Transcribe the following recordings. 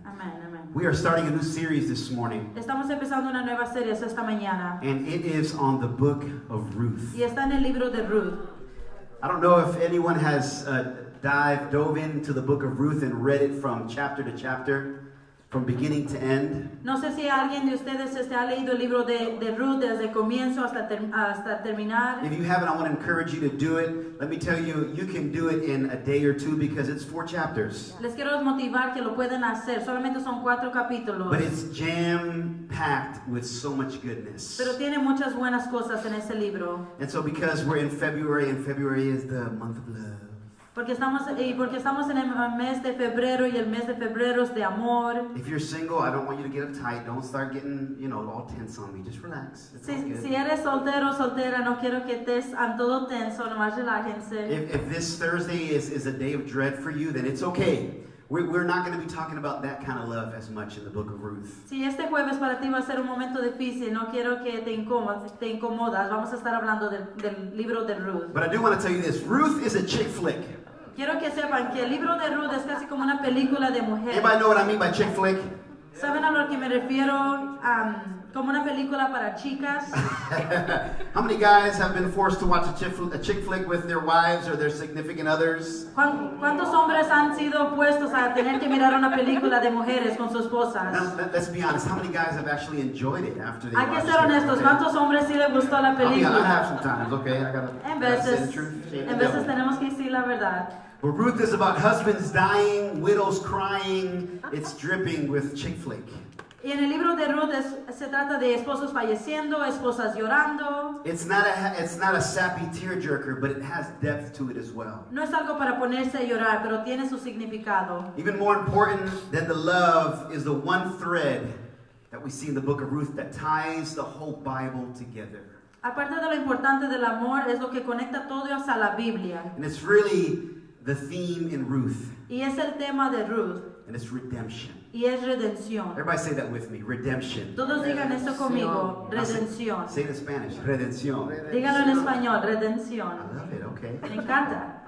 Amén, amén. We are starting a new series this morning, Estamos empezando una nueva serie esta mañana and it is on the book of Ruth. y está en el libro de Ruth. I don't know if anyone has dove into the book of Ruth and read it from chapter to chapter, from beginning to end. No sé si alguien de ustedes ha leído el libro de Ruth desde comienzo hasta terminar. If you haven't, I want to encourage you to do it. Let me tell you, you can do it in a day or two because it's 4 chapters. Les quiero motivar que lo pueden hacer. Solamente son 4 capítulos. But it's jam-packed with so much goodness. Pero tiene muchas buenas cosas en ese libro. And so because we're in February, and February is the month of love. Porque estamos en el mes de febrero y el mes de febrero es de amor. If you're single, I don't want you to get uptight. Don't start getting, all tense on me. Just relax. It's all good. Si eres soltero o soltera, no quiero que estés todo tenso, nomás relájense. If this Thursday is a day of dread for you, then it's okay. We're not going to be talking about that kind of love as much in the book of Ruth. Si este jueves para ti va a ser un momento difícil, no quiero que te incomodas. Vamos a estar hablando del libro de Ruth. But I do want to tell you this. Ruth is a chick flick. Quiero que sepan que el libro de Ruth es casi como una película de mujer. Anybody know what I mean by chick flick? ¿Saben a lo que me refiero? Como una película para chicas. How many guys have been forced to watch a chick flick with their wives or their significant others? ¿Cuántos hombres han sido puestos a tener que mirar una película de mujeres con sus esposas? Now, let's be honest. How many guys have actually enjoyed it after they Hay que watched ser honestos. it? ¿Cuántos hombres sí les gustó la I película? have sometimes, okay? I gotta say the truth. En veces tenemos que decir la verdad. But Ruth is about husbands dying, widows crying. It's dripping with chick flick. Y en el libro de Ruth se trata de esposos falleciendo, esposas llorando. It's not a sappy tearjerker, but it has depth to it as well. No es algo para ponerse a llorar, pero tiene su significado. Even more important than the love is the one thread that we see in the book of Ruth that ties the whole Bible together. Aparte de lo importante del amor, es lo que conecta todo hasta la Biblia. And it's really the theme in Ruth. Y es el tema de Ruth. And it's redemption. Y es redención. Everybody say that with me. Redemption. Todos digan esto conmigo. Redención. Say it in Spanish. Redención. Díganlo en español. Redención. I love it. Okay. Me encanta.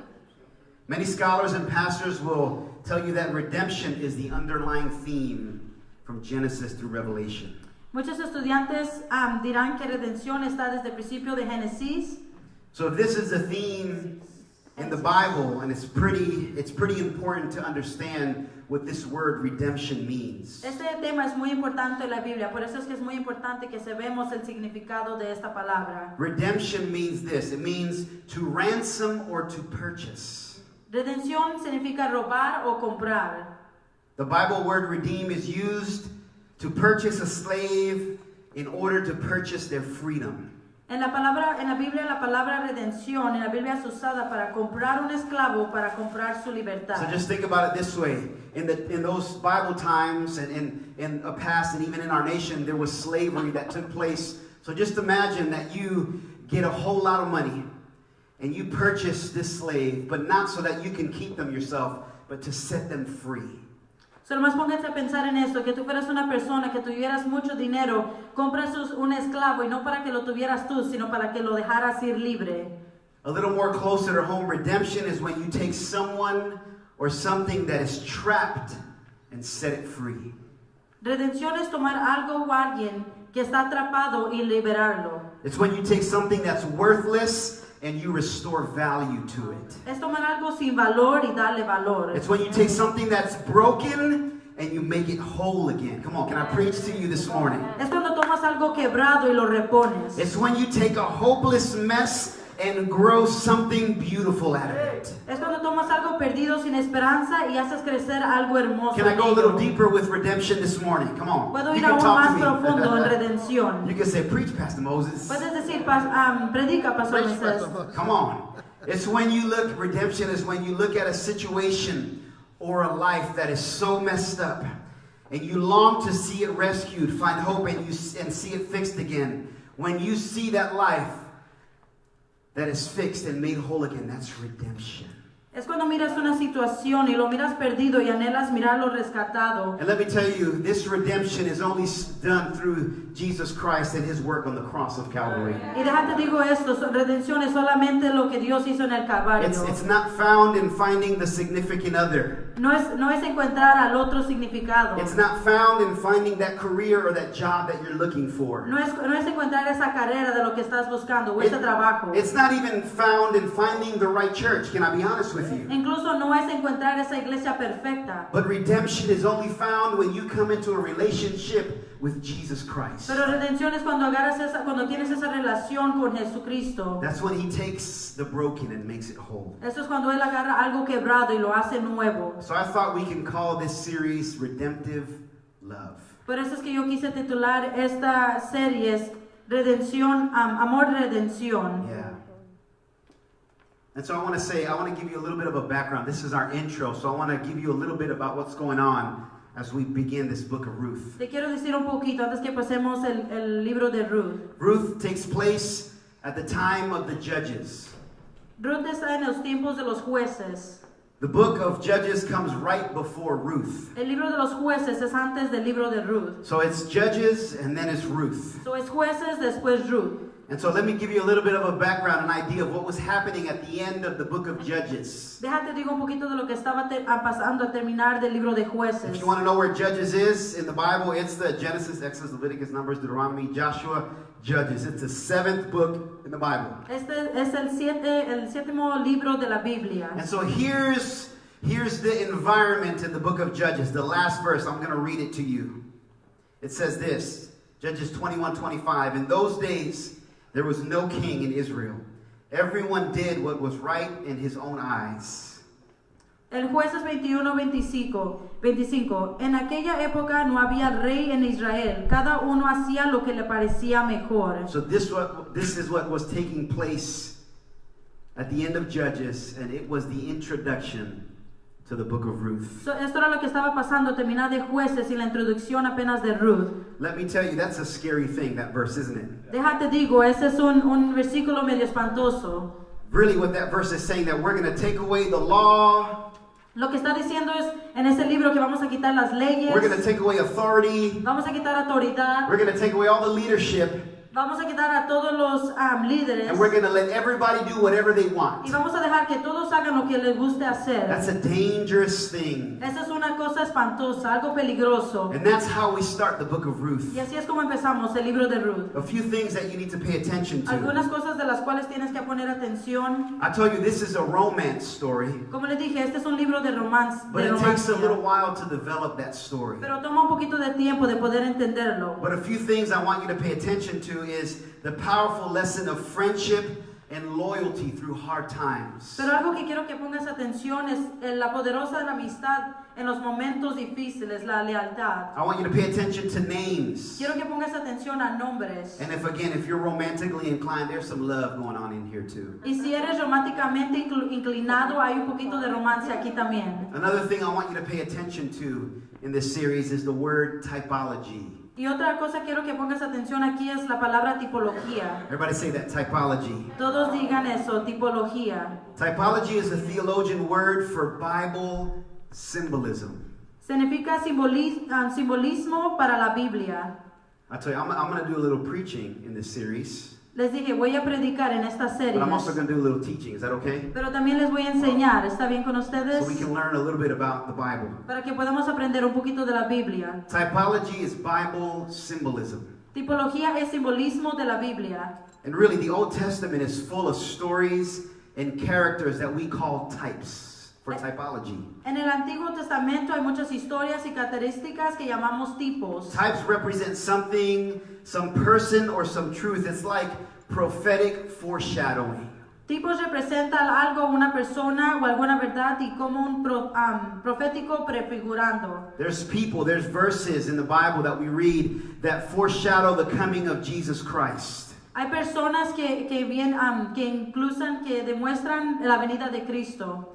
Many scholars and pastors will tell you that redemption is the underlying theme from Genesis through Revelation. Muchos estudiantes dirán que redención está desde el principio de Génesis. So if this is a theme in the Bible, and it's pretty important to understand what this word redemption means. Este tema es muy importante en la Biblia, por eso es que es muy importante que sepamos el significado de esta palabra. Redemption means this. It means to ransom or to purchase. Redención significa robar o comprar. The Bible word redeem is used to purchase a slave in order to purchase their freedom. En la Biblia, la palabra redención en la Biblia es usada para comprar un esclavo, para comprar su libertad. So just think about it this way. In those Bible times and in a past and even in our nation, there was slavery that took place. So just imagine that you get a whole lot of money and you purchase this slave, but not so that you can keep them yourself, but to set them free. Solo más pónganse a pensar en esto, que tú fueras una persona, que tuvieras mucho dinero, compras un esclavo y no para que lo tuvieras tú, sino para que lo dejaras ir libre. A little more closer to home, redemption is when you take someone or something that is trapped and set it free. Redención es tomar algo o alguien que está atrapado y liberarlo. It's when you take something that's worthless and you restore value to it. Es tomar algo sin valor y darle valor. It's when you take something that's broken and you make it whole again. Come on, can I preach to you this morning? Es cuando tomas algo quebrado y lo repones. It's when you take a hopeless mess and grow something beautiful out of it. Es cuando tomas algo perdido sin esperanza y haces crecer algo hermoso. Can I go a little deeper with redemption this morning? Come on. Puedo You ir can aún talk más to profundo en me. redención. You can say, preach, Pastor Moses. Puedes decir, predica, Pastor Moisés. Come on. It's when you look, redemption is when you look at a situation or a life that is so messed up and you long to see it rescued, find hope, and see it fixed again. When you see that life that is fixed and made whole again, that's redemption. Es cuando miras una situación y lo miras perdido y anhelas mirarlo rescatado. And let me tell you, this redemption is only done through Jesus Christ and his work on the cross of Calvary. Y déjate digo esto, redención es solamente lo que Dios hizo en el Calvario. It's not found in finding the significant other. No es encontrar al otro significado. It's not found in finding that career or that job that you're looking for. No es encontrar esa carrera de lo que estás buscando o ese trabajo. It's not even found in finding the right church. Can I be honest with you? Incluso no es encontrar esa iglesia perfecta. But redemption is only found when you come into a relationship with Jesus Christ. Pero redención es cuando tienes esa relación con Jesucristo. That's when he takes the broken and makes it whole. Eso es cuando él agarra algo quebrado y lo hace nuevo. So I thought we can call this series Redemptive Love. Por eso es que yo quise titular esta serie Redención, Amor Redención. Yeah. And so I want to give you a little bit of a background. This is our intro, so I want to give you a little bit about what's going on as we begin this book of Ruth. Te quiero decir un poquito antes que pasemos el libro de Ruth. Ruth takes place at the time of the Judges. Ruth está en los tiempos de los jueces. The book of Judges comes right before Ruth. El libro de los jueces es antes del libro de Ruth. So it's Judges and then it's Ruth. So es jueces después Ruth. And so let me give you a little bit of a background, an idea of what was happening at the end of the book of Judges. Déjate digo un poquito de lo que estaba pasando al terminar del libro de jueces. If you want to know where Judges is in the Bible, it's the Genesis, Exodus, Leviticus, Numbers, Deuteronomy, Joshua, Judges. It's the 7th book in the Bible. Este es el séptimo libro de la Biblia. And so here's the environment in the book of Judges. The last verse, I'm going to read it to you. It says this, Judges 21:25. In those days, there was no king in Israel. Everyone did what was right in his own eyes. El Jueces 21:25. En aquella época no había rey en Israel. Cada uno hacía lo que le parecía mejor. So this is what was taking place at the end of Judges, and it was the introduction to the book of Ruth. So, esto era lo que estaba pasando, terminar de Jueces y la introducción apenas de Ruth. Let me tell you, that's a scary thing, that verse, isn't it? Déjate digo, ese es un versículo medio espantoso. Really what that verse is saying, that we're going to take away the law. Lo que está diciendo es en ese libro que vamos a quitar las leyes. We're going to take away authority. Vamos a quitar autoridad. We're going to take away all the leadership. Vamos a quitar a todos los líderes. And we're going to let everybody do whatever they want. Y vamos a dejar que todos hagan lo que les guste hacer. That's a dangerous thing. Esa es una cosa espantosa, algo peligroso. And that's how we start the book of Ruth. Y así es como empezamos el libro de Ruth. A few things that you need to pay attention to. Algunas cosas de las cuales tienes que poner atención. I told you this is a romance story. Como les dije, este es un libro de romance. But it takes a little while to develop that story. Pero toma un poquito de tiempo de poder entenderlo. But a few things I want you to pay attention to is the powerful lesson of friendship and loyalty through hard times. Pero algo que quiero que pongas atención es la poderosa de la amistad en los momentos difíciles, la lealtad. I want you to pay attention to names. Quiero que pongas atención a nombres. And if you're romantically inclined, there's some love going on in here too. Y si eres románticamente inclinado, hay un poquito de romance aquí también. Another thing I want you to pay attention to in this series is the word typology. Y otra cosa quiero que pongas atención aquí es la palabra tipología. Everybody say that, typology. Todos digan eso, tipología. Typology is a theologian word for Bible symbolism. Significa simbolismo para la Biblia. I tell you, I'm going to do a little preaching in this series. Les dije, voy a predicar en esta serie. But I'm also going to do a little teaching. Is that okay? Pero también les voy a enseñar. ¿Está bien con ustedes? So we can learn a little bit about the Bible. Para que podamos aprender un poquito de la Biblia. Typology is Bible symbolism. Tipología es simbolismo de la Biblia. And really, the Old Testament is full of stories and characters that we call types for typology. En el Antiguo Testamento hay muchas historias y características que llamamos tipos. Types represent something, some person, or some truth. It's like prophetic foreshadowing. Tipos representan algo, una persona o alguna verdad y como un profético prefigurando. There's people, there's verses in the Bible that we read that foreshadow the coming of Jesus Christ. Hay personas que demuestran la venida de Cristo.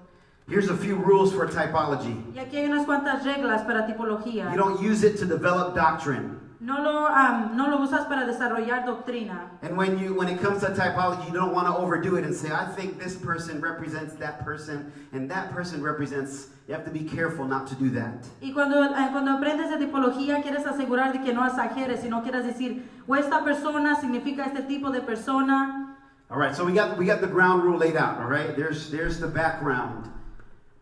Here's a few rules for typology. Y aquí hay unas cuantas reglas para tipología. You don't use it to develop doctrine. No lo usas para desarrollar doctrina. And when it comes to typology, you don't want to overdo it and say, I think this person represents that person, and that person represents. You have to be careful not to do that. Y cuando aprendes de tipología, quieres asegurar de que no exageres, sino quieras decir, o esta persona significa este tipo de persona. All right, so we got the ground rule laid out. All right, there's the background.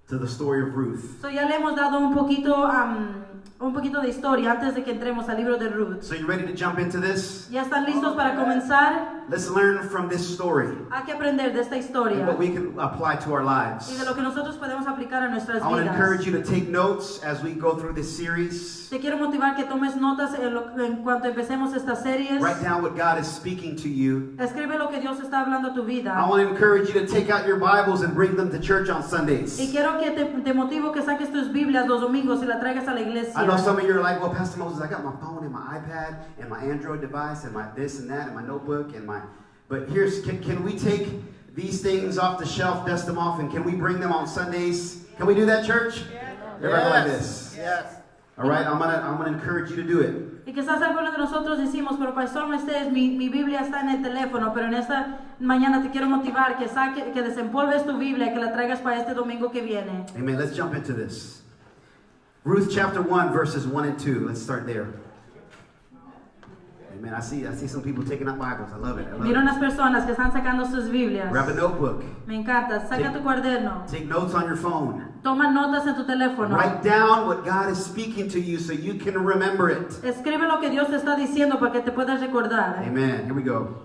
to the story of Ruth. So ya le hemos dado un poquito de historia antes de que entremos al libro de Ruth. So you ready to jump into this? ¿Ya están listos para comenzar? Let's learn from this story Hay que aprender de esta and historia what we can apply to our lives. y de lo que nosotros podemos aplicar a nuestras I want to vidas. encourage you to take notes as we go through this series. Te quiero motivar que tomes notas en cuanto empecemos estas series. Write down what God is speaking to you. Escribe lo que Dios está hablando a tu vida. I want to encourage you to take out your Bibles and bring them to church on Y Sundays. quiero que te motivo que saques tus Biblias los domingos y la traigas a la iglesia. I know some of you are like, well, Pastor Moses, I got my phone and my iPad and my Android device and my this and that and my notebook and my... But here's, can we take these things off the shelf, dust them off, and can we bring them on Sundays? Can we do that, church? Everybody like this? Yes. All right, I'm gonna encourage you to do it. Y quizás algunos de nosotros decimos, pero pastor, no estés, mi Biblia está en el teléfono, pero en esta mañana te quiero motivar que desempolves tu Biblia, que la traigas para este domingo que viene. Amen. Let's jump into this. Ruth chapter 1, verses 1 and 2. Let's start there. Amen. I see some people taking up Bibles. I love it. Mira unas personas que están sacando sus Biblias. Grab a notebook. Me encanta. Saca tu cuaderno. Take notes on your phone. Toma notas en tu teléfono. Write down what God is speaking to you so you can remember it. Escribe lo que Dios te está diciendo para que te puedas recordar. Amen. Here we go.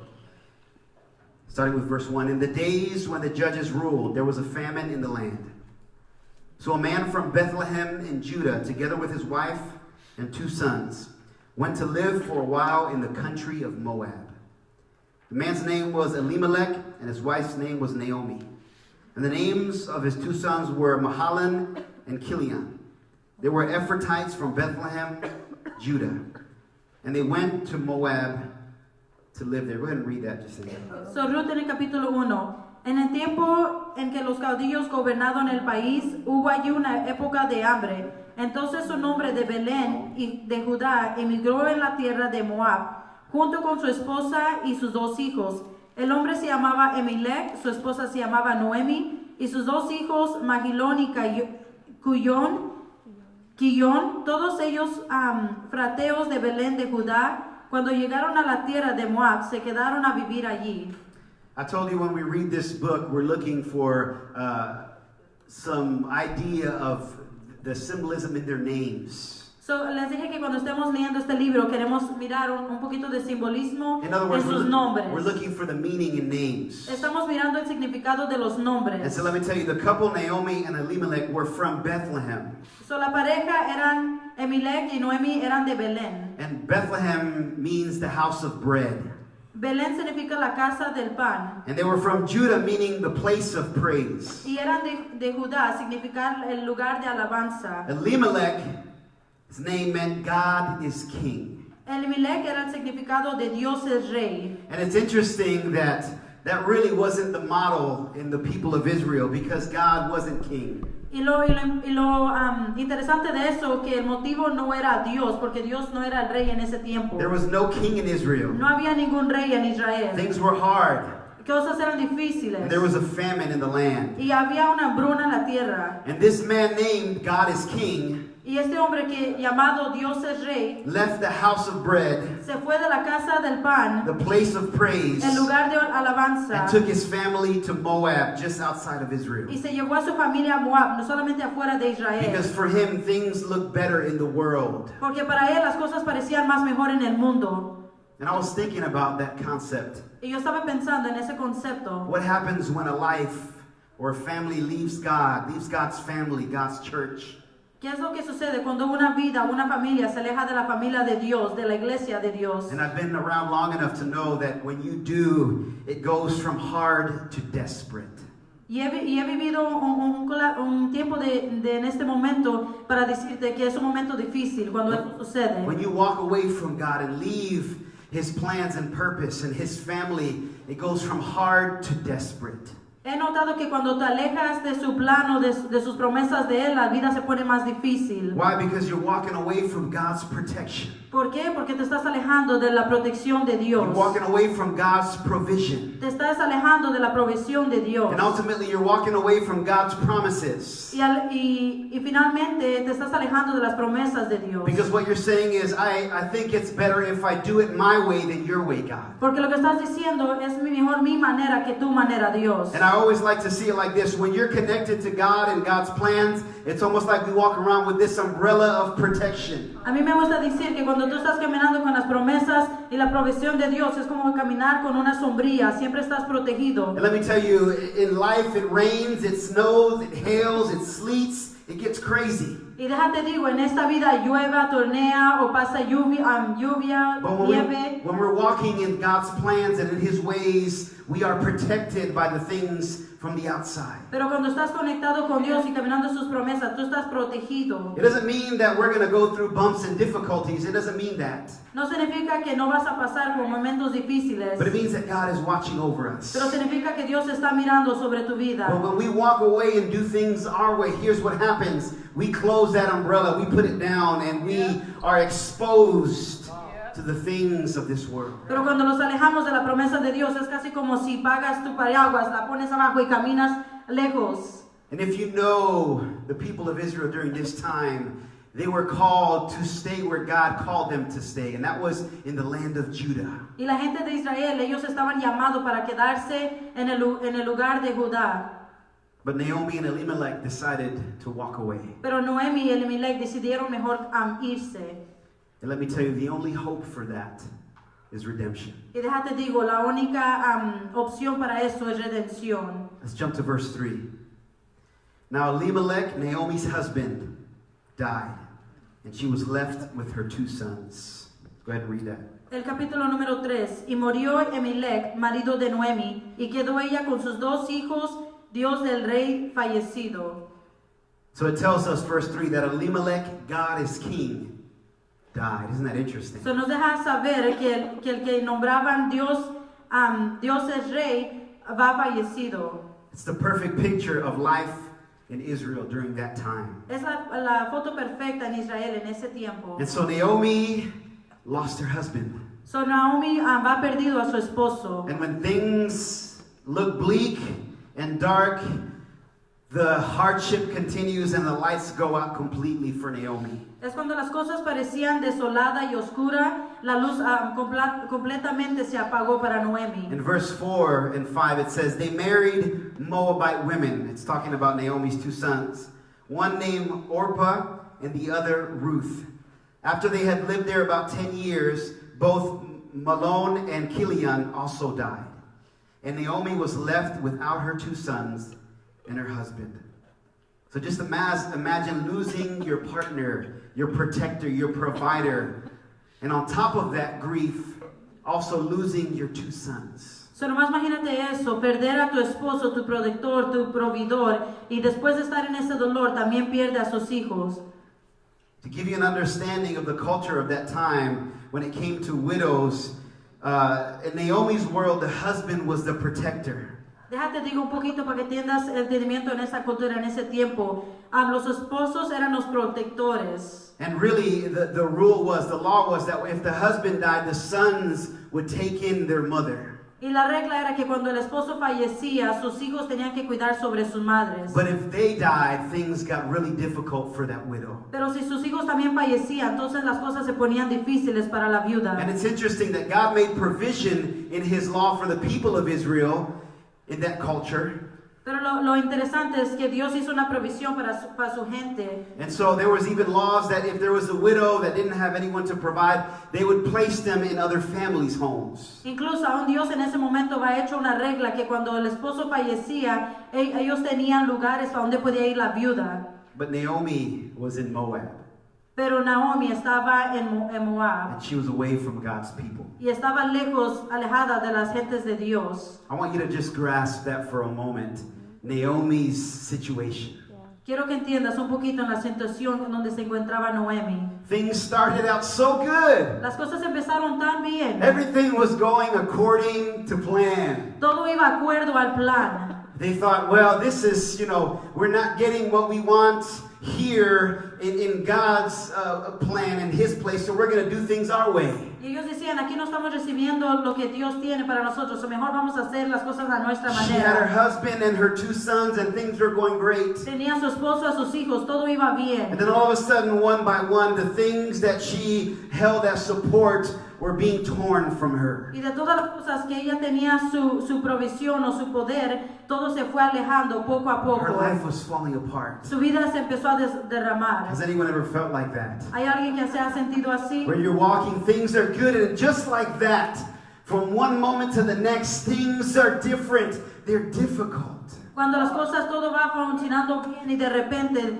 Starting with verse 1. In the days when the judges ruled, there was a famine in the land. So a man from Bethlehem in Judah, together with his wife and 2 sons, went to live for a while in the country of Moab. The man's name was Elimelech, and his wife's name was Naomi. And the names of his 2 sons were Mahalan and Kilion. They were Ephrathites from Bethlehem, Judah. And they went to Moab to live there. Go ahead and read that, just So Ruth en el capítulo 1. En el tiempo en que los caudillos gobernaron el país, hubo allí una época de hambre. Entonces un hombre de Belén y de Judá emigró en la tierra de Moab, junto con su esposa y sus 2 hijos. El hombre se llamaba Elimelech, su esposa se llamaba Noemi, y sus 2 hijos, Magilón y Quillón, todos ellos frateos de Belén de Judá. Cuando llegaron a la tierra de Moab, se quedaron a vivir allí. I told you when we read this book, we're looking for some idea of the symbolism in their names. So, les dije que cuando estemos leyendo este libro queremos mirar un poquito de simbolismo In other words, en sus nombres. we're looking for the meaning in names. Estamos mirando el significado de los nombres. And so let me tell you, the couple Naomi and Elimelech were from Bethlehem. So, la pareja eran Elimelech y Noemi eran de Belén. And Bethlehem means the house of bread. Belén significa la casa del pan. And they were from Judah, meaning the place of praise. Y eran de Judá, significar el lugar de alabanza. Elimelech, his name meant God is king. Elimelech era el significado de Dios es rey. And it's interesting that that really wasn't the model in the people of Israel because God wasn't king. Y lo interesante de eso que el motivo no era Dios, porque Dios no era el rey en ese tiempo. There was no king in Israel. No había ningún rey en Israel. Things were hard. Cosas eran difíciles. And there was a famine in the land. Y había una hambruna en la tierra. And this man named God is king Y este hombre que llamado Dios es rey left the house of bread, se fue de la casa del pan, the place of praise, el lugar de alabanza, and took his family to Moab, just outside of Israel. y se llevó a su familia a Moab, no solamente afuera de Israel. Because for him, things look better in the world. Porque para él las cosas parecían más mejor en el mundo. And I was thinking about that concept. Y yo estaba pensando en ese concepto. What happens when a life or a family leaves God, leaves God's family, God's church? ¿Qué es lo que sucede cuando una vida, una familia se aleja de la familia de Dios, de la iglesia de Dios? And I've been around long enough to know that when you do, it goes from hard to desperate. Y he vivido un tiempo en este momento para decirte que es un momento difícil cuando esto sucede. When you walk away from God and leave His plans and purpose and His family, it goes from hard to desperate. He notado que cuando te alejas de su plano, de sus promesas de Él, la vida se pone más difícil. Why? Because you're walking away from God's protection. ¿Por qué? Porque te estás alejando de la protección de Dios. You're walking away from God's provision. Te estás alejando de la provisión de Dios. And ultimately you're walking away from God's promises. Y finalmente te estás alejando de las promesas de Dios. Because what you're saying is, I think it's better if I do it my way than your way, God. Porque lo que estás diciendo es mejor mi manera que tu manera, Dios. And I always like to see it like this. When you're connected to God and God's plans, it's almost like we walk around with this umbrella of protection. A mí me gusta decir que cuando tú estás caminando con las promesas y la provisión de Dios es como caminar con una sombrilla, siempre estás protegido. And let me tell you, in life it rains, it snows, it hails, it sleets, it gets crazy. Y déjate digo, en esta vida llueva, tornea o pasa lluvia, nieve. When we're walking in God's plans and in His ways, we are protected by the things from the outside. Pero cuando estás conectado con Dios y caminando en sus promesas, tú estás protegido. It doesn't mean that we're going to go through bumps and difficulties. It doesn't mean that. No significa que no vas a pasar por momentos difíciles. But it means that God is watching over us. Pero significa que Dios está mirando sobre tu vida. But when we walk away and do things our way, here's what happens. We close that umbrella, we put it down, and we are exposed to the things of this world. Pero cuando nos alejamos de la promesa de Dios, es casi como si pagas tu paraguas, la pones abajo y caminas lejos. And if you know the people of Israel during this time, they were called to stay where God called them to stay, and that was in the land of Judah. Y la gente de Israel, ellos estaban llamados para quedarse en el lugar de Judá. But Naomi and Elimelech decided to walk away. Pero Noemi y Elimelech decidieron mejor irse. And let me tell you, the only hope for that is redemption. Y déjate digo, la única opción para eso es redención. Let's jump to verse 3. Now Elimelech, Naomi's husband, died, and she was left with her 2 sons. Go ahead and read that. El capítulo número 3. Y murió Elimelech, marido de Noemi, y quedó ella con sus 2 hijos, Dios del rey fallecido. So it tells us, verse 3, that Elimelech, God is king, died. Isn't that interesting? So nos deja saber que el que nombraban Dios, Dios es rey, va fallecido. It's the perfect picture of life in Israel during that time. Es la foto perfecta en Israel en ese tiempo. And so Naomi lost her husband. So Naomi va perdido a su esposo. And when things look bleak and dark, the hardship continues and the lights go out completely for Naomi. Es cuando las cosas parecían desolada y oscura, la luz completamente se apagó para Noemi. In verse 4 and 5 it says, they married Moabite women. It's talking about Naomi's 2 sons. One named Orpah and the other Ruth. After they had lived there about 10 years, both Mahlon and Chilion also died. And Naomi was left without her 2 sons and her husband. So just imagine losing your partner, your protector, your provider. And on top of that grief, also losing your 2 sons. So nomás imagínate eso, perder a tu esposo, tu protector, tu proveedor, y después de estar en ese dolor, también pierde a sus hijos. To give you an understanding of the culture of that time, when it came to widows, in Naomi's world, the husband was the protector. Déjate digo un poquito para que entiendas el entendimiento en esa cultura, en ese tiempo. Los esposos eran los protectores. And really, the law was that if the husband died, the sons would take in their mother. Y la regla era que cuando el esposo fallecía, sus hijos tenían que cuidar sobre sus madres. But if they died, things got really difficult for that widow. Pero si sus hijos también fallecían, entonces las cosas se ponían difíciles para la viuda. And it's interesting that God made provision in His law for the people of Israel in that culture. Pero lo interesante es que Dios hizo una provisión para su gente. And so there was even laws that if there was a widow that didn't have anyone to provide, they would place them in other families' homes. Incluso aún Dios en ese momento ha hecho una regla que cuando el esposo fallecía, ellos tenían lugares a donde podía ir la viuda. But Naomi was in Moab. Pero Naomi estaba en Moab. And she was away from God's people. Y estaba lejos, alejada de las gentes de Dios. I want you to just grasp that for a moment. Naomi's situation. Quiero que entiendas un poquito en la situación en donde se encontraba Noemi. Things started out so good. Las cosas empezaron tan bien. Everything was going according to plan. Todo iba acuerdo al plan. They thought, well, this is, we're not getting what we want here in God's plan and His place, so we're going to do things our way. Y ellos decían, aquí no estamos recibiendo lo que Dios tiene para nosotros, o mejor vamos a hacer las cosas a nuestra She had her manera. husband and her 2 sons, and things were going great. Tenía a su esposo, a sus hijos, todo iba bien. And then all of a sudden, one by one, the things that she held as support were being torn from her. Y de todas las cosas que ella tenía su provisión o su poder, todo se fue alejando poco a Her poco. life was falling apart. Su vida se empezó a derramar. Has anyone ever felt like that? ¿Hay alguien que se ha sentido así? Where you're walking, things are good, and just like that, from one moment to the next, things are different. They're difficult. Cuando las cosas todo va funcionando bien y de repente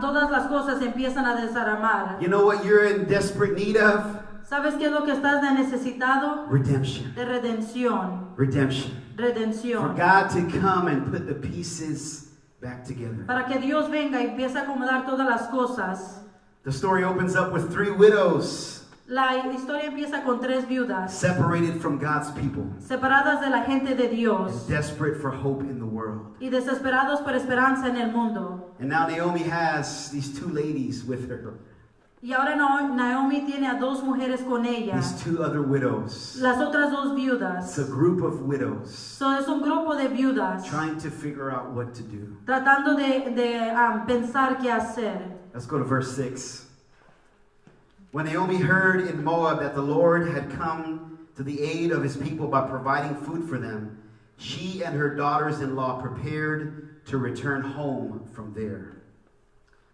todas las cosas empiezan a desarmar. You know what you're in desperate need of? ¿Sabes qué es lo que estás necesitado? Redemption. De redención. Redemption. For Redención. God to come and put the pieces back together. Para que Dios venga y empiece a acomodar todas las cosas. The story opens up with 3 widows La historia empieza con 3 viudas, separated from God's people separadas de la gente de and Dios desperate for hope in the world. y desesperados por esperanza en el mundo. And now Naomi has these 2 ladies with her, Y ahora Naomi tiene a 2 mujeres con ella, these 2 other widows. las otras 2 It's viudas. a group of widows So, es un grupo de viudas trying to figure out what to do. tratando de pensar qué hacer. Let's go to verse 6. When Naomi heard in Moab that the Lord had come to the aid of His people by providing food for them, she and her daughters-in-law prepared to return home from there.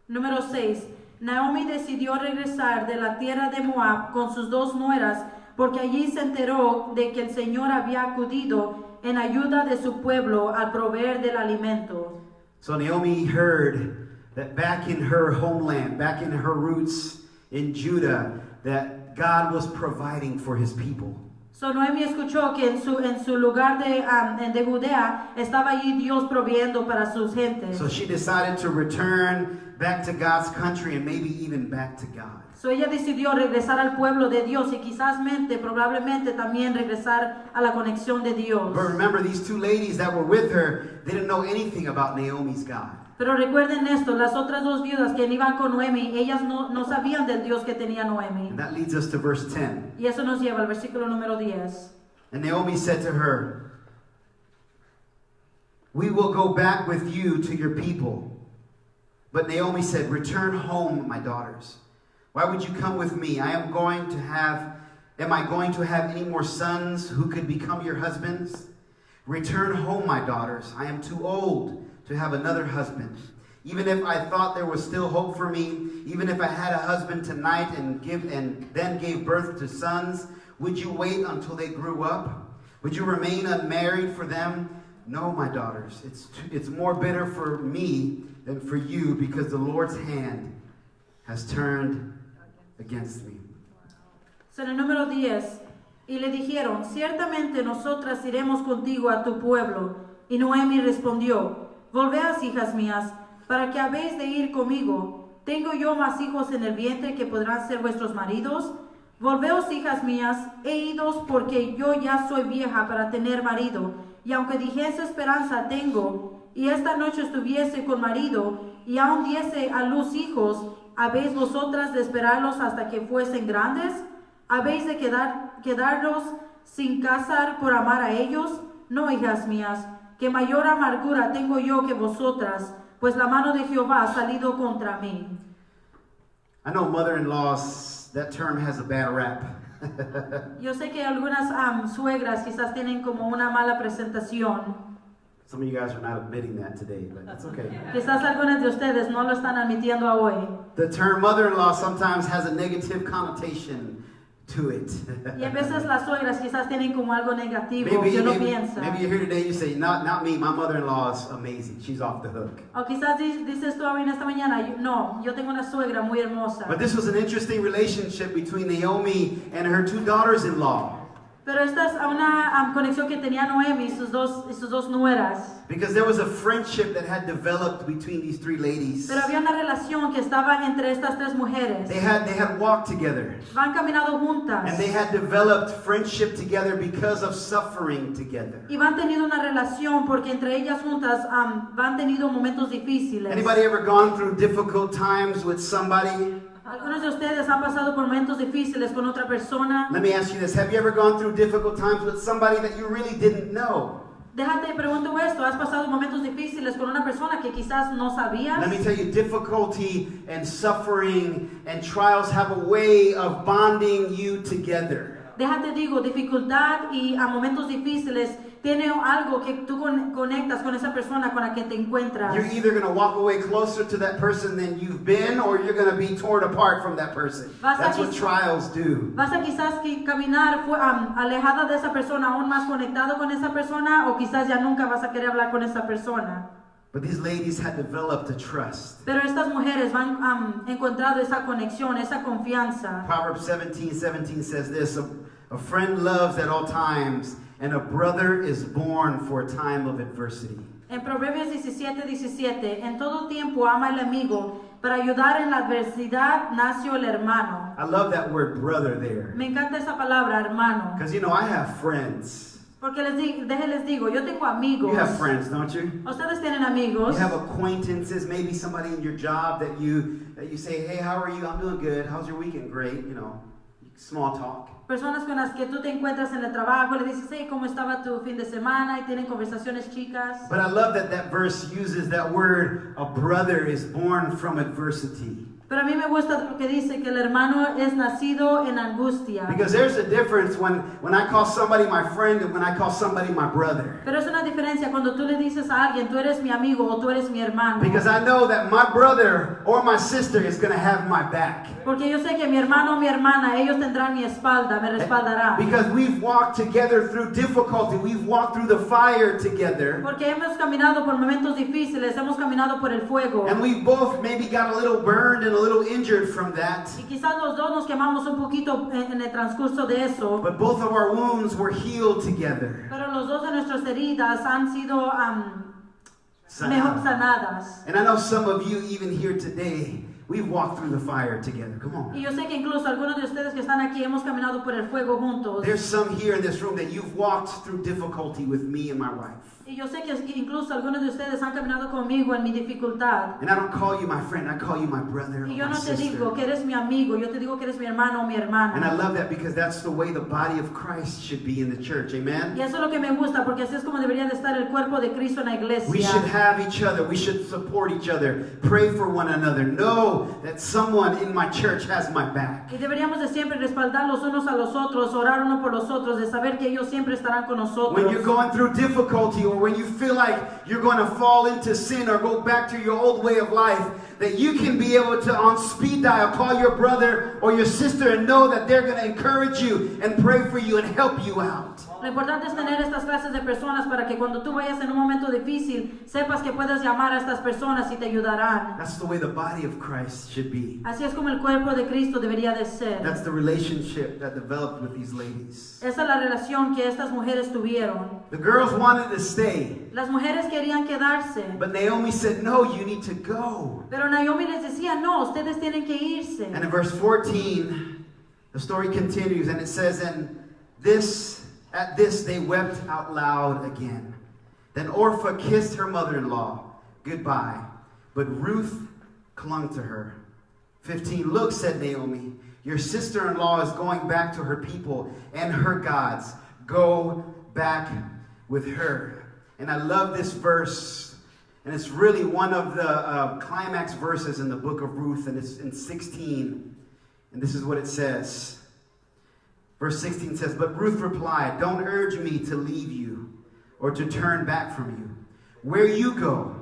Número 6. Naomi decidió regresar de la tierra de Moab con sus 2 nueras porque allí se enteró de que el Señor había acudido en ayuda de su pueblo al proveer del alimento. So Naomi heard that back in her homeland, back in her roots in Judah, that God was providing for His people. So Noemi escuchó que en su lugar de Judea estaba allí Dios proveyendo para sus gentes. So she decided to return back to God's country and maybe even back to God. So ella decidió regresar al pueblo de Dios y probablemente también regresar a la conexión de Dios. But remember, these 2 ladies that were with her, they didn't know anything about Naomi's God. Pero recuerden esto, las otras 2 viudas que iban con Noemi, ellas no sabían del Dios que tenía Noemi. And that leads us to verse 10. Y eso nos lleva al versículo número 10. And Naomi said to her, "We will go back with you to your people." But Naomi said, "Return home, my daughters. Why would you come with me? Am I going to have any more sons who could become your husbands? Return home, my daughters. I am too old to have another husband. Even if I thought there was still hope for me, even if I had a husband tonight and then gave birth to sons, would you wait until they grew up? Would you remain unmarried for them? No, my daughters. It's more bitter for me than for you, because the Lord's hand has turned against me." So, en el número 10, y le dijeron, ciertamente nosotras iremos contigo a tu pueblo. Y Noemi respondió, volveos, hijas mías, para que habéis de ir conmigo. ¿Tengo yo más hijos en el vientre que podrán ser vuestros maridos? Volveos, hijas mías, he ido porque yo ya soy vieja para tener marido. Y aunque dijese esperanza tengo, y esta noche estuviese con marido, y aún diese a luz hijos, ¿habéis vosotras de esperarlos hasta que fuesen grandes? ¿Habéis de quedaros sin casar por amar a ellos? No, hijas mías, que mayor amargura tengo yo que vosotras, pues la mano de Jehová ha salido contra mí. I know mother-in-laws, that term has a bad rap. Yo sé que algunas suegras quizás tienen como una mala presentación. Some of you guys are not admitting that today, but that's okay. Quizás algunas de ustedes no lo están admitiendo a hoy. The term mother-in-law sometimes has a negative connotation to it. Y a veces las suegras quizás tienen como algo negativo que uno piensa. Maybe you're here today and you say, not me, my mother-in-law is amazing. She's off the hook. O quizás dices tú a mí en esta mañana, no, yo tengo una suegra muy hermosa. But this was an interesting relationship between Naomi and her 2 daughters-in-law. Pero esta es una conexión que tenía Noemi y sus dos nueras. Because there was a friendship that had developed between these three ladies. Pero había una relación que estaba entre estas tres mujeres. They had walked together. Van caminado juntas. And they had developed friendship together because of suffering together. Y van tenido una relación porque entre ellas juntas van tenido momentos difíciles. Anybody ever gone through difficult times with somebody? Algunos de ustedes han pasado por momentos difíciles con otra persona. Let me ask you this. Have you ever gone through difficult times with somebody that you really didn't know? Déjate pregunto esto, ¿has pasado momentos difíciles con una persona que quizás no sabías? Let me tell you, difficulty and suffering and trials have a way of bonding you together. Déjate digo, dificultad y a momentos difíciles tiene algo que tú conectas con esa persona con la que te encuentras. You're either going to walk away closer to that person than you've been, or you're going to be torn apart from that person. That's what trials do. Vas a quizás caminar alejada de esa persona, aún más conectado con esa persona, o quizás ya nunca vas a querer hablar con esa persona. But these ladies had developed a trust. Pero estas mujeres han encontrado esa conexión, esa confianza. Proverbs 17:17 says this, a friend loves at all times, and a brother is born for a time of adversity. En Proverbios 17:17, en todo tiempo ama el amigo, para ayudar en la adversidad nació el hermano. I love that word brother there. Me encanta esa palabra, hermano. Because I have friends. Porque les digo, yo tengo amigos. You have friends, don't you? Ustedes tienen amigos. You have acquaintances, maybe somebody in your job that you say, hey, how are you? I'm doing good. How's your weekend? Great, small talk. Personas con las que tú te encuentras en el trabajo, le dices, hey, ¿cómo estaba tu fin de semana? Y tienen conversaciones chicas. But I love that verse uses that word, a brother is born from adversity. Pero a mí me gusta lo que dice que el hermano es nacido en angustia. Because there's a difference when I call somebody my friend and when I call somebody my brother. Pero es una diferencia cuando tú le dices a alguien, tú eres mi amigo o tú eres mi hermano. Because I know that my brother or my sister is going to have my back. Porque yo sé que mi hermano o mi hermana, ellos tendrán mi espalda, me respaldarán. Because we've walked together through difficulty, we've walked through the fire together. Porque hemos caminado por momentos difíciles, hemos caminado por el fuego. And we both maybe got a little burned and a little injured from that. Y quizás los dos nos quemamos un poquito en el transcurso de eso. But both of our wounds were healed together. Pero los dos de nuestras heridas han sido mejor sanadas. And I know some of you even here today, we've walked through the fire together. Come on. Y yo sé que incluso algunos de ustedes que están aquí hemos caminado por el fuego juntos. There's some here in this room that you've walked through difficulty with me and my wife. Y yo sé que incluso algunos de ustedes han caminado conmigo en mi dificultad. And I don't call you my friend, I call you my brother. Y yo my no te sister. digo que eres mi amigo, yo te digo que eres mi hermano o mi hermana. And I love that because that's the way the body of Christ should be in the church. Amen? Y eso es lo que me gusta porque así es como debería de estar el cuerpo de Cristo en la iglesia. We should have each other. We should support each other. Pray for one another. Know that someone in my church has my back. Y deberíamos de siempre respaldar los unos a los otros, orar uno por los otros, de saber que ellos siempre estarán con nosotros. When you're going through difficulty or when you feel like you're going to fall into sin or go back to your old way of life, that you can be able to on speed dial call your brother or your sister and know that they're going to encourage you and pray for you and help you out. Lo importante es tener estas clases de personas para que cuando tú vayas en un momento difícil, sepas que puedes llamar a estas personas y te ayudarán. That's the way the body of Christ should be. Así es como el cuerpo de Cristo debería de ser. That's the relationship that developed with these ladies. Esa es la relación que estas mujeres tuvieron. The girls wanted to stay. Las mujeres querían quedarse. But Naomi said, no, you need to go. Pero Naomi les decía, no, ustedes tienen que irse. And in verse 14, the story continues and it says, at this they wept out loud again. Then Orpah kissed her mother-in-law goodbye, but Ruth clung to her. 15, look, said Naomi, your sister-in-law is going back to her people and her gods. Go back with her. And I love this verse, and it's really one of the climax verses in the book of Ruth, and it's in 16. And this is what it says. Verse 16 says, but Ruth replied, don't urge me to leave you or to turn back from you. Where you go,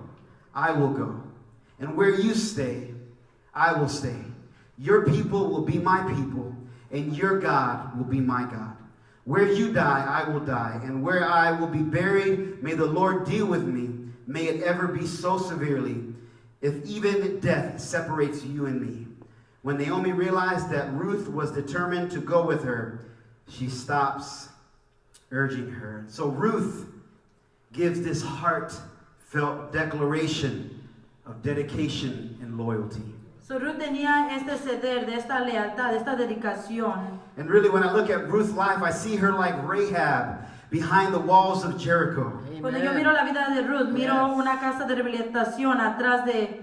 I will go. And where you stay, I will stay. Your people will be my people, and your God will be my God. Where you die, I will die. And where I will be buried, may the Lord deal with me. May it ever be so severely, if even death separates you and me. When Naomi realized that Ruth was determined to go with her, she stops urging her. So Ruth gives this heartfelt declaration of dedication and loyalty. So Ruth tenía este ceder, de esta lealtad, de esta dedicación. And really, when I look at Ruth's life, I see her like Rahab behind the walls of Jericho. Cuando yo miro la vida de Ruth, miro una casa de rehabilitación atrás de...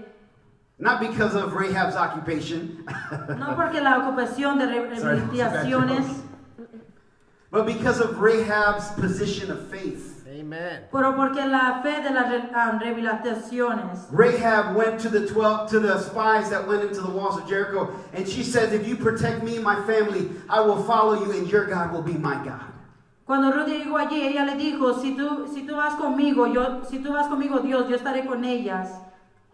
Not because of Rahab's occupation, No porque la ocupación de rehabilitaciones, but because of Rahab's position of faith. Amen. pero porque la fe de las rehabilitaciones. Rahab went to the spies that went into the walls of Jericho, and she said, "If you protect me and my family, I will follow you, and your God will be my God." Cuando Ruth llegó allí, ella le dijo, si tú vas conmigo, Dios, yo estaré con ellas.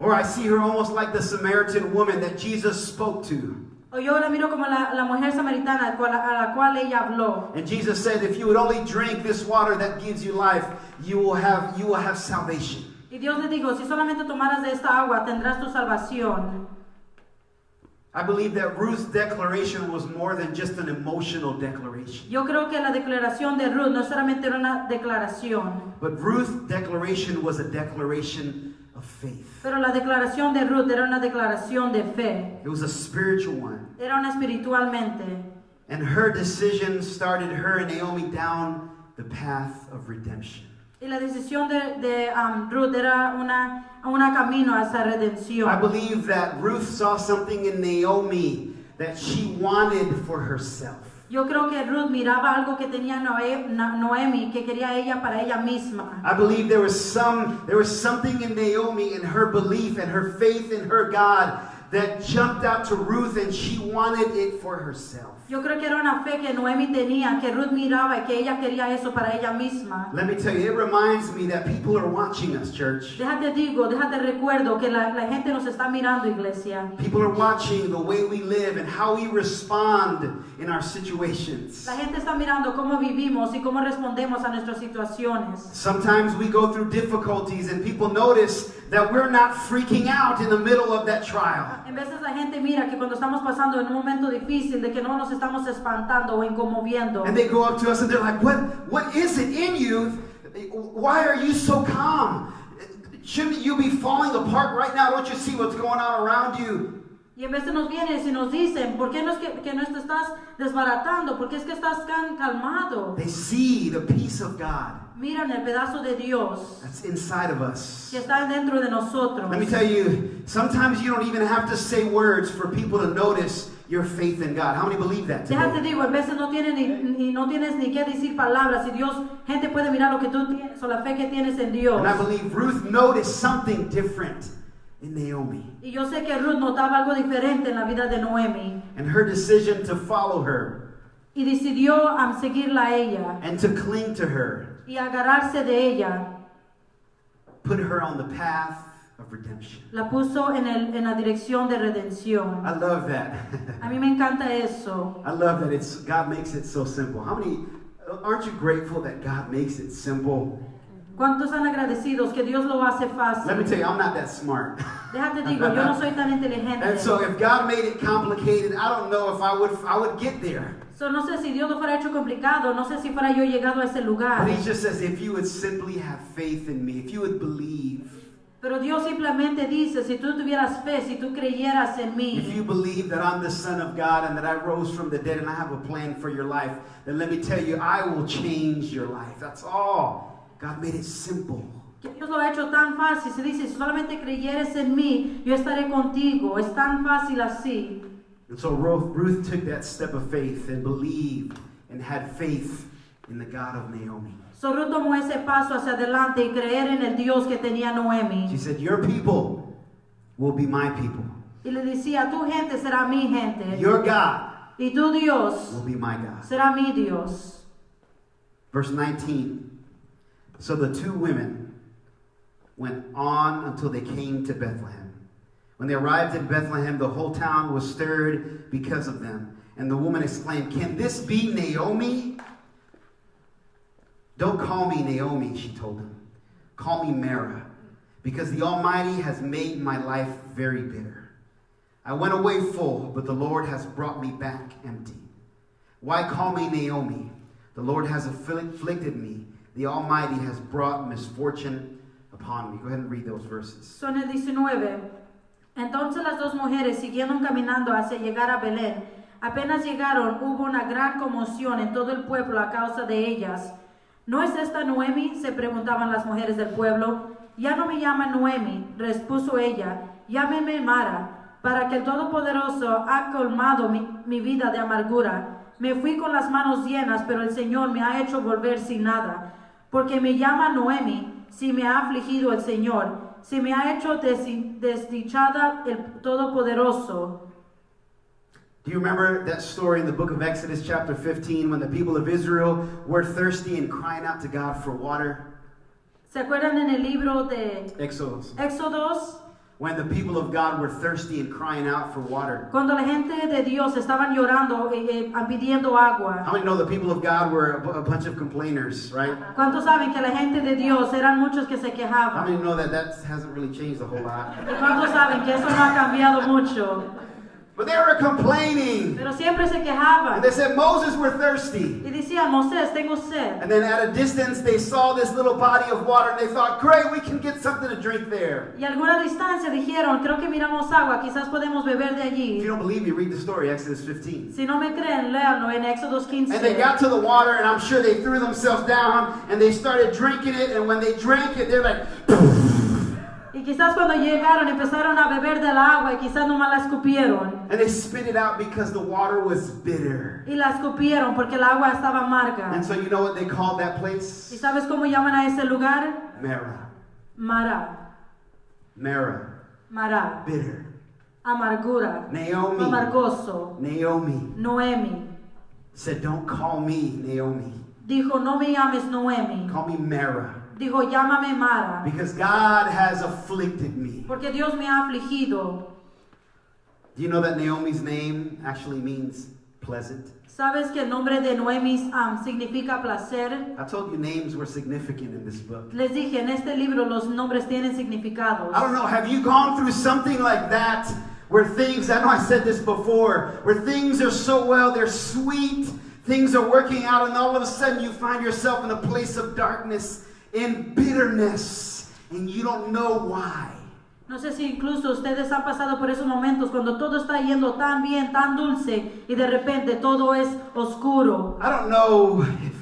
Or I see her almost like the Samaritan woman that Jesus spoke to. O yo la miro como la mujer samaritana a la cual ella habló. And Jesus said, "If you would only drink this water that gives you life, you will have salvation." Y Dios le dijo, si solamente tomaras de esta agua, tendrás tu salvación. I believe that Ruth's declaration was more than just an emotional declaration. Yo creo que la declaración de Ruth no solamente era una declaración, But Ruth's declaration was a declaration of faith. pero la declaración de Ruth era una declaración de fe. It was a spiritual one. Era una espiritualmente. And her decision started her and Naomi down the path of redemption. Y la decisión de Ruth era una camino hacia redención. I believe that Ruth saw something in Naomi that she wanted for herself. Yo creo que Ruth miraba algo que tenía Noemi, que quería ella para ella misma. I believe there was something in Naomi, in her belief and her faith in her God, that jumped out to Ruth, and she wanted it for herself. Yo creo que era una fe que Noemi tenía, que Ruth miraba y que ella quería eso para ella misma. Let me tell you, it reminds me that people are watching us, church. Déjate recuerdo que la gente nos está mirando, iglesia. People are watching the way we live and how we respond in our situations. La gente está mirando cómo vivimos y cómo respondemos a nuestras situaciones. Sometimes we go through difficulties and people notice that we're not freaking out in the middle of that trial. En veces la gente mira que cuando estamos pasando en un momento difícil, de que no nos estamos espantando o conmoviendo. And they go up to us and they're like, what is it in you? Why are you so calm? Shouldn't you be falling apart right now? Don't you see what's going on around you? Y en veces nos vienen y nos dicen, ¿por qué no es que no te estás desbaratando? ¿Por qué es que estás tan calmado? They see the peace of God Miran el pedazo de Dios that's inside of us. que está dentro de nosotros. Let me tell you, sometimes you don't even have to say words for people to notice your faith in God. How many believe that Déjate today? digo, en veces no tienes ni que decir palabras, y Dios, gente puede mirar lo que tú tienes o la fe que tienes en Dios. And I believe Ruth noticed something different in Naomi. Y yo sé que Ruth notaba algo diferente en la vida de Noemi And her decision to follow her y decidió seguirla a ella and to cling to her y agarrarse de ella. put her on the path of redemption. La puso en la dirección de redención. I love that. A mí me encanta eso. I love that God makes it so simple. Aren't you grateful that God makes it simple? ¿Cuántos están agradecidos que Dios lo hace Let me fácil? tell you, I'm not that smart. Déjate digo, yo no soy tan inteligente. And so if God made it complicated, I don't know if I would get there. So, no sé si Dios lo fuera hecho complicado, no sé si fuera yo llegado a ese lugar. But he just says, if you would simply have faith in me, if you would believe, Pero Dios simplemente dice, si tú tuvieras fe, si tú creyeras en if you mí, believe that I'm the Son of God and that I rose from the dead and I have a plan for your life, then let me tell you, I will change your life. That's all. God made it simple. que Dios lo ha hecho tan fácil. Se dice, si solamente creyeres en mí, yo estaré contigo. Es tan fácil así. And so Ruth took that step of faith and believed and had faith in the God of Naomi. So Ruth tomó ese paso hacia adelante y creer en el Dios que tenía Noemi. She said, your people will be my people. Y le decía, tu gente será mi gente. Your God Y tu Dios will be my God. será mi Dios. Verse 19. So the two women went on until they came to Bethlehem. When they arrived in Bethlehem, the whole town was stirred because of them. And the woman exclaimed, can this be Naomi? Don't call me Naomi, she told them. Call me Mara, because the Almighty has made my life very bitter. I went away full, but the Lord has brought me back empty. Why call me Naomi? The Lord has afflicted me. The Almighty has brought misfortune upon me. Go ahead and read those verses. Son el 19. Entonces las dos mujeres siguieron caminando hacia llegar a Belén. Apenas llegaron, hubo una gran conmoción en todo el pueblo a causa de ellas. ¿No es esta Noemi?, se preguntaban las mujeres del pueblo. Ya no me llama Noemi, respuso ella, llámeme Mara, para que el Todopoderoso ha colmado mi vida de amargura. Me fui con las manos llenas, pero el Señor me ha hecho volver sin nada. Porque me llama Noemi, si me ha afligido el Señor, si me ha hecho desdichada el Todopoderoso. Do you remember that story in the book of Exodus chapter 15 when the people of Israel were thirsty and crying out to God for water? ¿Se acuerdan en el libro de Éxodos? When the people of God were thirsty and crying out for water. Cuando la gente de Dios estaban llorando y pidiendo agua. How many know the people of God were a bunch of complainers, right? ¿Cuántos saben que la gente de Dios eran muchos que se How quejaban? many know that hasn't really changed a whole lot? ¿Y cuántos saben que eso no ha cambiado mucho? But they were complaining. Pero siempre se And quejaban. they said, Moses, we're thirsty. Y decían, Moisés, tengo sed. And then at a distance, they saw this little body of water and they thought, great, we can get something to drink there. Y a alguna distancia dijeron, creo que miramos agua, quizás podemos beber de If allí. you don't believe me, read the story, Exodus 15. Si no me creen, léanlo en Éxodo 15. And they got to the water, and I'm sure they threw themselves down, and they started drinking it, and when they drank it, they're like, Y quizás cuando llegaron empezaron a beber del agua y quizás nomás la escupieron. and they spit it out because the water was bitter. Y la escupieron porque el agua estaba amarga. And so you know what they called that ¿Y place? sabes cómo llaman a ese lugar? Mara. Mara. Mara. Mara. Bitter. Amargura. Naomi. Amargoso. Naomi Noemi. said, don't call me Naomi. Dijo, no me llames Noemi. Call me Mara. Dijo, llámame Mara. Because God has afflicted me. Porque Dios me ha afligido. Do you know that Naomi's name actually means pleasant? ¿Sabes que el nombre de Noemi significa placer? I told you names were significant in this book. Les dije, en este libro los nombres tienen significados. I don't know, have you gone through something like that where things, I know I said this before, where things are so well, they're sweet, things are working out, and all of a sudden you find yourself in a place of darkness, in bitterness, and you don't know why. No sé si incluso ustedes han pasado por esos momentos cuando todo está yendo tan bien, tan dulce, y de repente todo es oscuro. I don't know if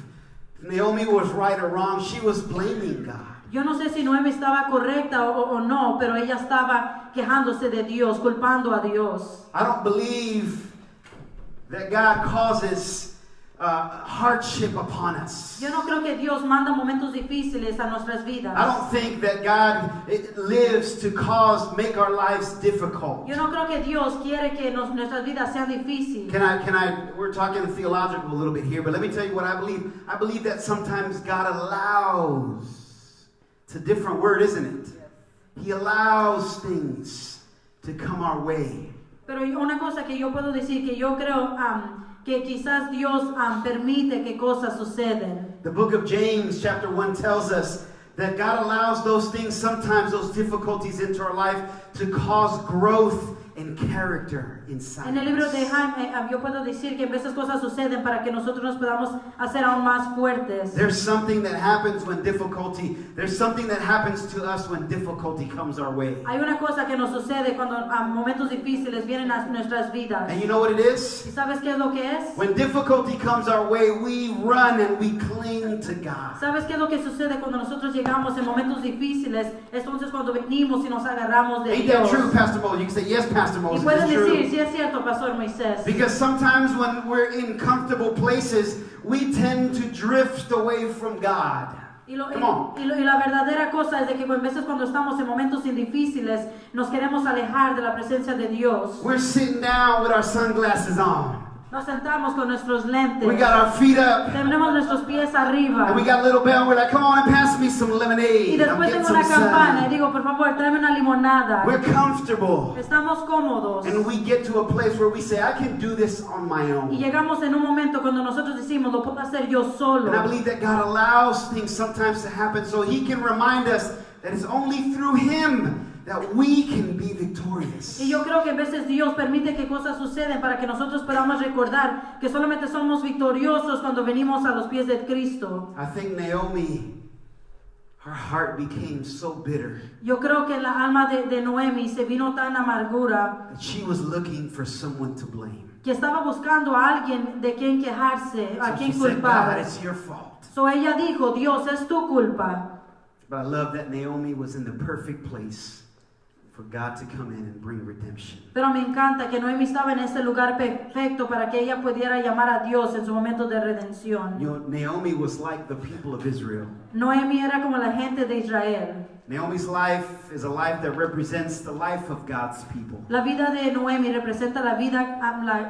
Naomi was right or wrong. She was blaming God. Yo no sé si Noemi estaba correcta o no, pero ella estaba quejándose de Dios, culpando a Dios. I don't believe that God causes hardship upon us. Yo no creo que Dios manda momentos difíciles a nuestras vidas. I don't think that God lives to make our lives difficult. Yo no creo que Dios quiere que nuestras vidas sean difíciles. We're talking theological a little bit here, but let me tell you what I believe. I believe that sometimes God allows, it's a different word, isn't it? He allows things to come our way. Pero una cosa que yo puedo decir que yo creo que quizás Dios permite que cosas suceden. The book of James chapter 1 tells us that God allows those things, sometimes those difficulties into our life to cause growth and character inside En el libro us. de Jaime yo puedo decir que esas cosas suceden para que nosotros nos podamos hacer aún más fuertes. There's something that happens when there's something that happens to us when difficulty comes our way. Hay una cosa que nos sucede cuando momentos difíciles vienen a nuestras vidas. And you know what it is? ¿Y sabes qué es lo que es? When difficulty comes our way, we run and we cling to God. ¿Sabes qué es lo que sucede cuando nosotros llegamos en momentos difíciles? Entonces cuando venimos y nos agarramos de Ain't that Dios. true, Pastor Moses? You can say, yes, Pastor Y Moses, pueden it's decir, true. sí es cierto, Pastor Moisés. Because sometimes when we're in comfortable places, we tend to drift away from God. Come on. Y la verdadera cosa es de que a veces cuando estamos en momentos difíciles nos queremos alejar de la presencia de Dios. We're sitting down with our sunglasses on. Nos sentamos con nuestros lentes. We got our feet up. Tenemos nuestros pies arriba. And we got a little bell. We're like, come on and pass me some Y lemonade. I'm después getting tengo some una campana y sun. digo, por favor, tráeme una limonada. We're comfortable. Estamos cómodos. And we get to a place where we say, I can do this on my Y own. llegamos en un momento cuando nosotros decimos, lo puedo hacer yo solo. And I believe that God allows things sometimes to happen so He can remind us that it's only through Him that we can be victorious. Y yo creo que a veces Dios permite que cosas suceden para que nosotros podamos recordar que solamente somos victoriosos cuando venimos a los pies de Cristo. I think Naomi, her heart became so bitter Yo creo que la alma de Noemi se vino tan amargura that she was looking for someone to blame. que estaba buscando a alguien de quien quejarse, a So quien she said, God, culpar. it's your fault. So ella dijo, Dios, es tu culpa. But I love that Naomi was in the perfect place for God to come in and bring redemption. Pero me encanta que Noemi estaba en ese lugar perfecto para que ella pudiera llamar a Dios en su momento de redención. You know, Naomi was like the people of Israel. Noemi era como la gente de Israel. Naomi's life is a life that represents the life of God's people. La vida de Noemi representa la vida,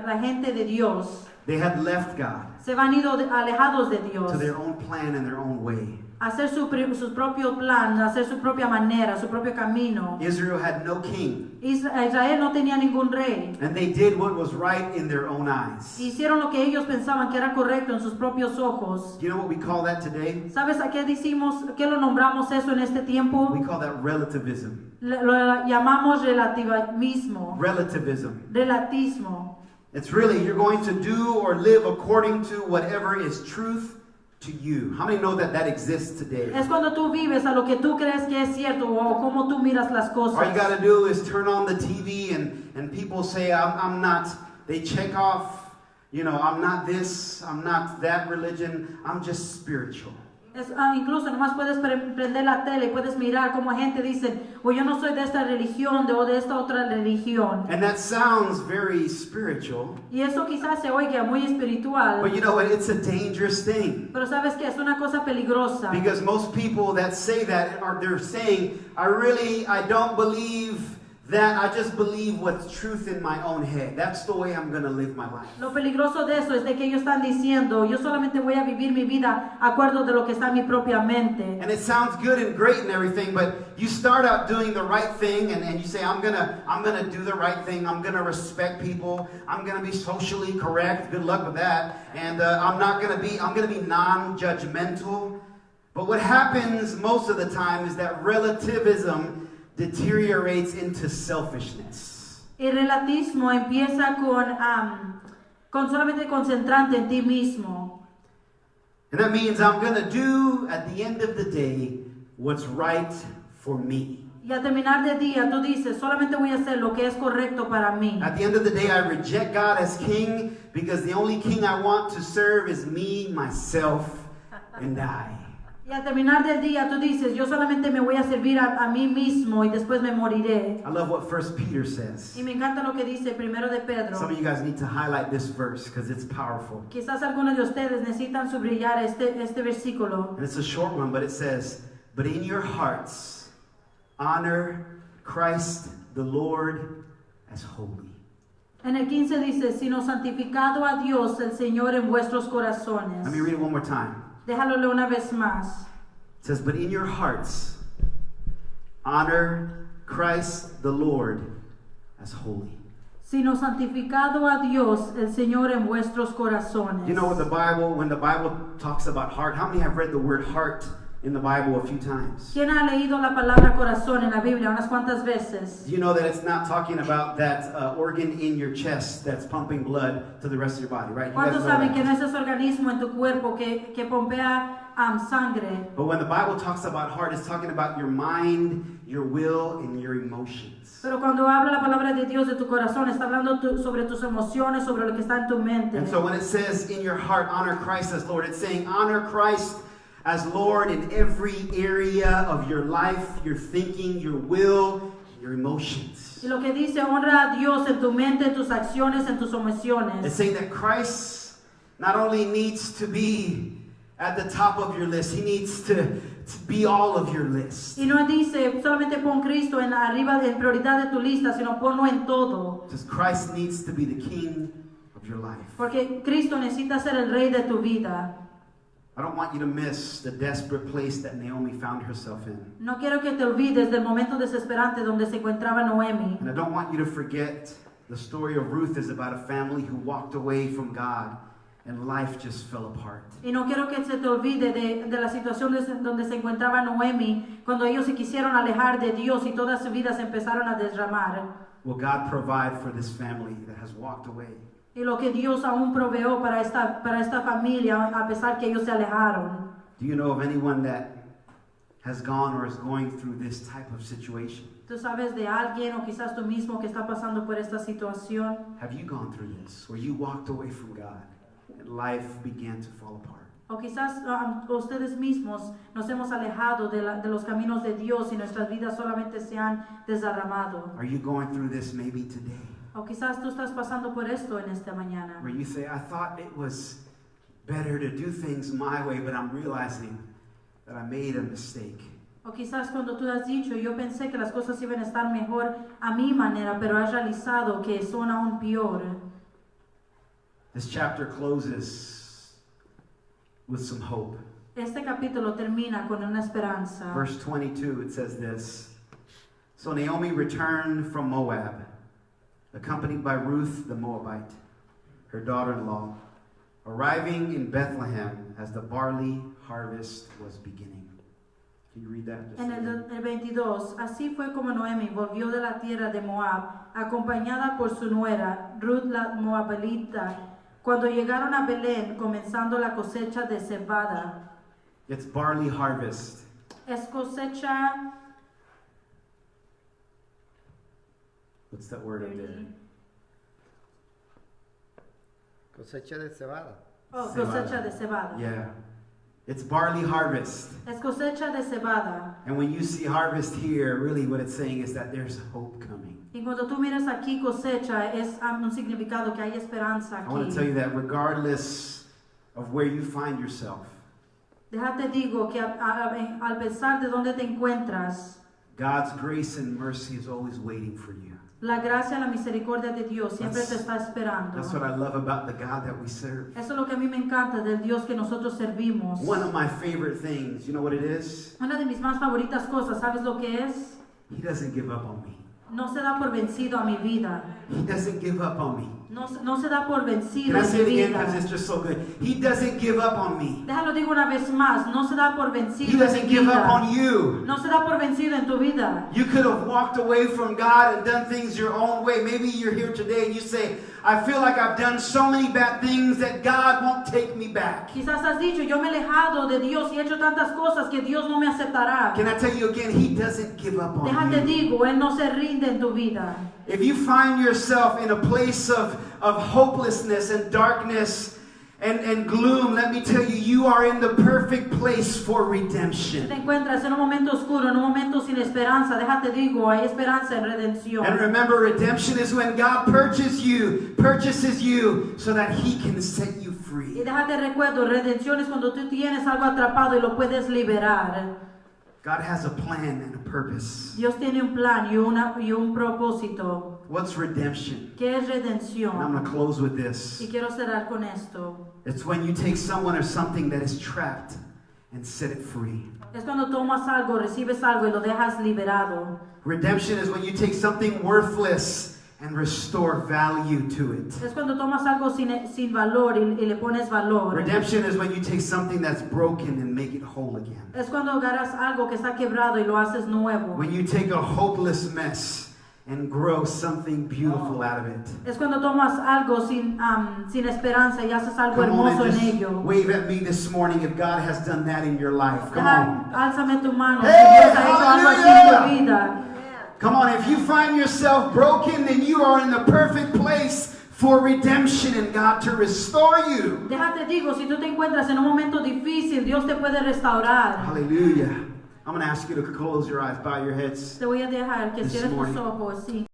la gente de Dios. They had left God Se van ido alejados de Dios. to their own plan and their own way. Hacer su propio plan, hacer su propia manera, su propio camino. Israel had no king, Israel no tenía ningún rey. and they did what was right in their own eyes. Hicieron lo que ellos pensaban que era correcto en sus propios ojos. Do you know what we call that today? ¿Sabes a qué decimos, qué lo nombramos eso en este tiempo? We call that relativism. Lo llamamos relativismo. Relatismo. It's really, you're going to do or live according to whatever is truth to you. How many know that that exists today? Es cuando tú vives a lo que tú crees que es cierto o cómo tú miras las All you cosas. got to do is turn on the TV and people say, I'm not, they check off, you know, I'm not this, I'm not that religion, I'm just spiritual. Incluso nomás puedes prender la tele y puedes mirar como gente dice, o yo no soy de esta religión o de esta otra religión. And that sounds very spiritual, Y eso quizás se oiga muy espiritual, but you know what? It's a dangerous thing. pero sabes que es una cosa peligrosa. Because most people that say that are they're saying, I don't believe that, I just believe what's truth in my own head. That's the way I'm going to live my life. Lo peligroso de eso es de que ellos están diciendo, yo solamente voy a vivir mi vida acuerdo de lo que está en mi propia mente. And it sounds good and great and everything, but you start out doing the right thing and you say, I'm gonna do the right thing. I'm gonna respect people. I'm gonna be socially correct. Good luck with that. And I'm gonna be non-judgmental. But what happens most of the time is that relativism deteriorates into selfishness. El relatismo empieza con solamente concentrante en ti mismo. And that means I'm going to do, at the end of the day, what's right for me. Y al terminar de día tú dices, solamente voy a hacer lo que es correcto para mí. At the end of the day, I reject God as king because the only king I want to serve is me, myself, and I. Y al terminar del día tú dices, yo solamente me voy a servir a mí mismo y después me moriré. I love what 1 Peter says. Y me encanta lo que dice primero de Pedro. Some of you guys need to highlight this verse because it's powerful. Quizás algunos de ustedes necesitan subrayar este versículo. And it's a short one, but it says, but in your hearts, honor Christ the Lord as holy. En el 15 dice, sino santificado a Dios el Señor en vuestros corazones. Let me read it one more time. Déjalo leer una vez más. It says, but in your hearts, honor Christ the Lord as holy. Sino santificado a Dios el Señor en vuestros corazones. You know what when the Bible talks about heart, how many have read the word heart in the Bible a few times? ¿Quién ha leído la palabra corazón en la Biblia unas cuantas veces? You know that it's not talking about that organ in your chest that's pumping blood to the rest of your body, right? You guys ¿Cuántos know saben that. que no es ese organismo en tu cuerpo que pompea sangre? But when the Bible talks about heart, it's talking about your mind, your will, and your emotions. Pero cuando habla la palabra de Dios de tu corazón, está hablando sobre tus emociones, sobre lo que está en tu mente. And so when it says in your heart, honor Christ as Lord, it's saying honor Christ as Lord in every area of your life, your thinking, your will, your emotions. Y lo que dice, honra a Dios en tu mente, en tus acciones, en tus emociones. It's saying that Christ not only needs to be at the top of your list, he needs to be all of your list. Y no dice, solamente pon Cristo en arriba de prioridad de tu lista, sino ponlo en todo. Because Christ needs to be the king of your life. Porque Cristo necesita ser el rey de tu vida. I don't want you to miss the desperate place that Naomi found herself in. No quiero que te olvides del momento desesperante donde se encontraba Noemi. And I don't want you to forget the story of Ruth is about a family who walked away from God and life just fell apart. Y no quiero que se te olvide de la situación donde se encontraba Noemi cuando ellos se quisieron alejar de Dios y todas sus vidas empezaron a derramar. Will God provide for this family that has walked away? Y lo que Dios aún proveó para esta familia a pesar que ellos se alejaron. Do you know of anyone that has gone or is going through this type of situation? ¿Tú sabes de alguien o quizás tú mismo que está pasando por esta situación? Have you gone through this where you walked away from God and life began to fall apart? O quizás ustedes mismos nos hemos alejado de los caminos de Dios y nuestras vidas solamente se han desarramado. Are you going through this maybe today? O quizás tú estás pasando por esto en esta mañana. Where you say, I thought it was better to do things my way, but I'm realizing that I made a mistake. O quizás cuando tú has dicho, yo pensé que las cosas iban a estar mejor a mi manera, pero has realizado que son aún peor. This chapter closes with some hope. Este capítulo termina con una esperanza. Verse 22, it says this. So Naomi returned from Moab, accompanied by Ruth the Moabite, her daughter-in-law, arriving in Bethlehem as the barley harvest was beginning. Can you read that? En el 22, así fue como Noemi volvió de la tierra de Moab, acompañada por su nuera, Ruth la Moabelita, cuando llegaron a Belén, comenzando la cosecha de cebada. It's barley harvest. Es cosecha. What's that word up there? Cosecha de cebada. Oh, cosecha de cebada. Yeah. It's barley harvest. Es cosecha de cebada. And when you see harvest here, really what it's saying is that there's hope coming. Y cuando tú miras aquí cosecha, es un significado que hay esperanza I want to tell aquí. you that regardless of where you find yourself, Déjate digo que al pesar de donde te encuentras, God's grace and mercy is always waiting for you. la gracia y la misericordia de Dios siempre te está esperando. That's what I love about the God that we serve. Eso es lo que a mí me encanta del Dios que nosotros servimos. One of my favorite things, you know what it is? Una de mis más favoritas cosas, ¿sabes lo que es? He doesn't give up on me. No se da por vencido a mi vida. He doesn't give up on me. No se da por Can vencido I a say mi it again vida. because it's just so good? He doesn't give up on me. Déjalo digo una vez más, no se da por He vencido en doesn't mi give up vida. on you. No se da por vencido en tu vida. You could have walked away from God and done things your own way. Maybe you're here today and you say, I feel like I've done so many bad things that God won't take me back. Quizás has dicho, yo me he alejado de Dios y he hecho tantas cosas que Dios no me aceptará. Can I tell you again, He doesn't give up on Déjate you. digo, Él no se rinde en tu vida. If you find yourself in a place of hopelessness and darkness and gloom, let me tell you, you are in the perfect place for Si redemption. te encuentras en un momento oscuro, en un momento sin esperanza, déjate digo, hay esperanza en redención. And remember, redemption is when God purchases you so that He can set you Y free. déjate recuerdo, redención es cuando tú tienes algo atrapado y lo puedes liberar. God has a plan and a purpose. Dios tiene un plan y un propósito. What's redemption? ¿Qué es And I'm redención? going to close with this. Y quiero cerrar con esto. It's when you take someone or something that is trapped and set it free. Es cuando tomas algo, recibes algo y lo dejas liberado. Redemption is when you take something worthless and restore value to it. Es cuando tomas algo sin valor y le pones valor. Redemption is when you take something that's broken and make it whole again. Es cuando agarras algo que está quebrado y lo haces nuevo. When you take a hopeless mess and grow something beautiful out of it. Es cuando tomas algo sin esperanza y haces algo Come on hermoso and en just ello. wave at me this morning if God has done that in your life. Come on. Álzame tu mano. Hey, Si Dios ha hecho algo así en tu hallelujah. vida. Come on, if you find yourself broken, then you are in the perfect place for redemption and God to restore you. Déjate digo, si tú te encuentras en un momento difícil, Dios te puede restaurar. Hallelujah. I'm going to ask you to close your eyes, bow your heads. Te voy a dejar que This cierres tus morning. ojos. Sí.